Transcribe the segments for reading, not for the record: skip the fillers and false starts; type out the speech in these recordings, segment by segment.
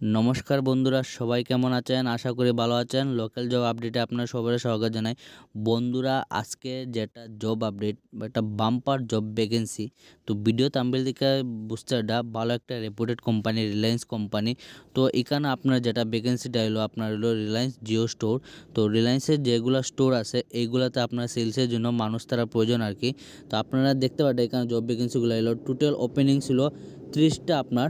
নমস্কার বন্ধুরা, সবাই কেমন আছেন? আশা করি ভালো আছেন। লোকাল জব আপডেটে আপনার সবার স্বাগত জানাই। বন্ধুরা, আজকে যেটা জব আপডেট বা একটা বাম্পার জব ভ্যাকেন্সি, তো ভিডিও থাম্বনেল দেখে বুঝতে এটা ভালো একটা রেপুটেড কোম্পানি, রিলায়েন্স কোম্পানি। তো এখানে আপনার যেটা ভ্যাকেন্সিটা হলো আপনার হলো রিলায়েন্স জিও স্টোর। তো রিলায়েন্সের যেগুলো স্টোর আছে এইগুলোতে আপনার সেলসের জন্য মানুষ তারা প্রয়োজন আর কি। তো আপনারা দেখতে পারেন এখানে জব ভ্যাকেন্সিগুলো হলো টোটাল ওপেনিং ছিল 30টা আপনার।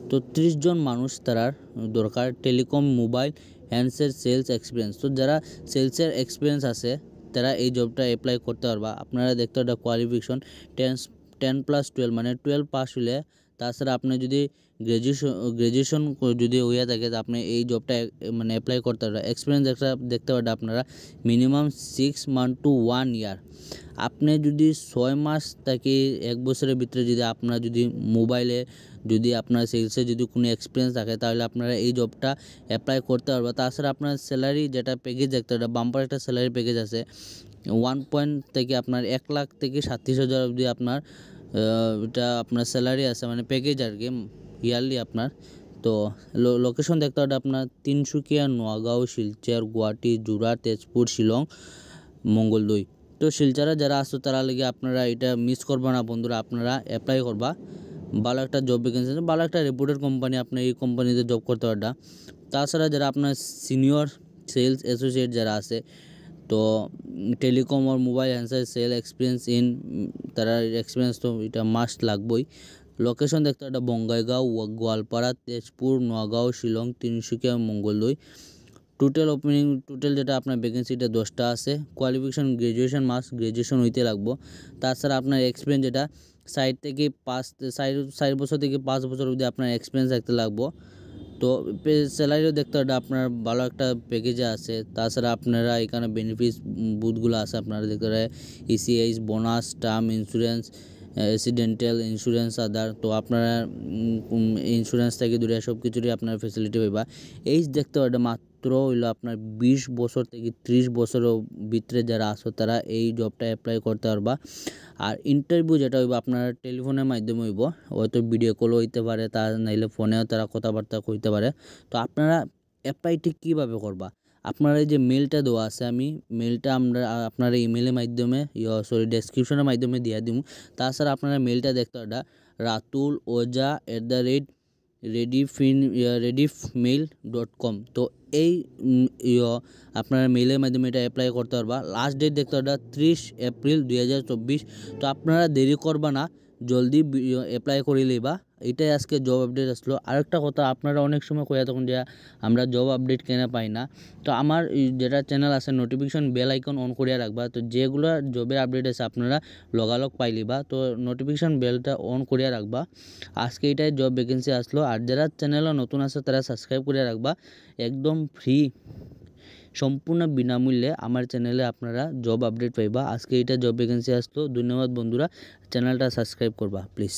তো 30 জন মানুষ তারার দরকার। Telecom, mobile, handset sales experience. তো যারা সেলসের এক্সপিরিয়েন্স আছে তারা এই জবটা অ্যাপ্লাই করতে পারবা। আপনারা দেখতে একটা কোয়ালিফিকেশন 10+12 মানে 12 পাস হলে, তাছাড়া আপনি যদি গ্র্যাজুয়েশন যদি হইয়া থাকে তো আপনি এই জবটা মানে অ্যাপ্লাই করতে পারবেন। এক্সপিরিয়েন্স একটা দেখতে পারেন আপনারা মিনিমাম 6 মান্থ টু 1 ইয়ার। আপনি যদি 6 মাস থেকে 1 বছরের ভিতরে যদি আপনার যদি মোবাইলে যদি আপনার সেলসে যদি কোনো এক্সপিরিয়েন্স থাকে তাহলে আপনারা এই জবটা অ্যাপ্লাই করতে পারবেন। তাছাড়া আপনার স্যালারি যেটা প্যাকেজ একটা বাম্পার একটা স্যালারি প্যাকেজ আছে 1 পয়েন্ট থেকে আপনার 1 লাখ থেকে 37,000 অবধি আপনার এটা আপনার স্যালারি আছে মানে প্যাকেজ আর কি ইয়ারলি আপনার। তো লোকেশন দেখতে হবে আপনার তিনসুকিয়া, নোয়াগাঁও, শিলচর, গুয়াহাটি, যোরহাট, তেজপুর, শিলং, মঙ্গলদৈ। তো শিলচরে যারা আসো তারা লেগে আপনারা এটা মিস করবা না বন্ধুরা, আপনারা অ্যাপ্লাই করবা। ভালো একটা জব ভ্যাকেন্সি, ভালো একটা রেপুটেড কোম্পানি, আপনি এই কোম্পানিতে জব করতে পারবেন। তাছাড়া যারা আপনার সিনিয়র সেলস অ্যাসোসিয়েট যারা আছে, তো টেলিকম আর mobile handset sale experience in, তারা এক্সপিরিয়েন্স তো এটা মাস্ট লাগবেই। লোকেশন দেখতে একটা বঙ্গাইগাঁও, গোয়ালপাড়া, তেজপুর, নোয়াগাঁও, শিলং, তিনসুকিয়া, মঙ্গলদৈ। টোটাল যেটা আপনার ভ্যাকেন্সিটা 10টা আছে। কোয়ালিফিকেশন গ্র্যাজুয়েশন গ্র্যাজুয়েশন হইতে লাগবো। তাছাড়া আপনার এক্সপিরিয়েন্স যেটা 4 বছর থেকে 5 বছর অবধি আপনার এক্সপিরিয়েন্স থাকতে লাগবো। তো স্যালারিও দেখতে হবে আপনার ভালো একটা প্যাকেজে আছে। তাছাড়া আপনারা এখানে বেনিফিটস বুথগুলো আছে আপনারা দেখতে পারেন, ইসিআইস, bonus, term insurance, accidental insurance, other. তো আপনারা ইন্স্যুরেন্স থেকে দূরে সব কিছুরই আপনার ফেসিলিটি পাইবা। এইজ দেখতে পারেন মাত্র হইলো আপনার 20 বছর থেকে 30 বছরের ভিতরে যারা আসো তারা এই জবটা অ্যাপ্লাই করতে পারবা। আর ইন্টারভিউ যেটা হইব আপনার টেলিফোনের মাধ্যমে হইব, হয়তো ভিডিও কলও হইতে পারে, তা নাইলে ফোনেও তারা কথাবার্তা কইতে পারে। তো আপনারা অ্যাপ্লাইটি কীভাবে করবা? আপনার এই যে মেলটা দেওয়া আছে, আমি মেলটা আমরা আপনার ইমেলের মাধ্যমে ডেসক্রিপশনের মাধ্যমে দিয়ে দিব। তাছাড়া আপনারা মেলটা দেখতে পারবা ratuloja@rediffmail.com। তো এই আপনারা মেইলের মাধ্যমে এটা অ্যাপ্লাই করতে পারবা। লাস্ট ডেট দেখতে পারবা 30 এপ্রিল 2024। তো আপনারা দেরি করবা না, জলদি অ্যাপ্লাই করে লইবা। এটাই আজকে জব আপডেট আসলো। আরেকটা কথা, আপনারা অনেক সময় কইয়া তখন যে আমরা জব আপডেট কেন পাই না, তো আমার যেটা চ্যানেল আছে নোটিফিকেশন বেল আইকন অন করিয়া রাখবা। তো যেগুলো জবের আপডেট আছে আপনারা লগালগ পাইলিবা। তো নোটিফিকেশন বেলটা অন করিয়া রাখবা। আজকে এটাই জব ভ্যাকেন্সি আসলো। আর যারা চ্যানেলে নতুন আছে তারা সাবস্ক্রাইব করে রাখবা। একদম ফ্রি, সম্পূর্ণ বিনামূল্যে আমার চ্যানেলে আপনারা জব আপডেট পাইবা। আজকে এটা জব ভ্যাকেন্সি আসলো। ধন্যবাদ বন্ধুরা, চ্যানেলটা সাবস্ক্রাইব করবা প্লিজ।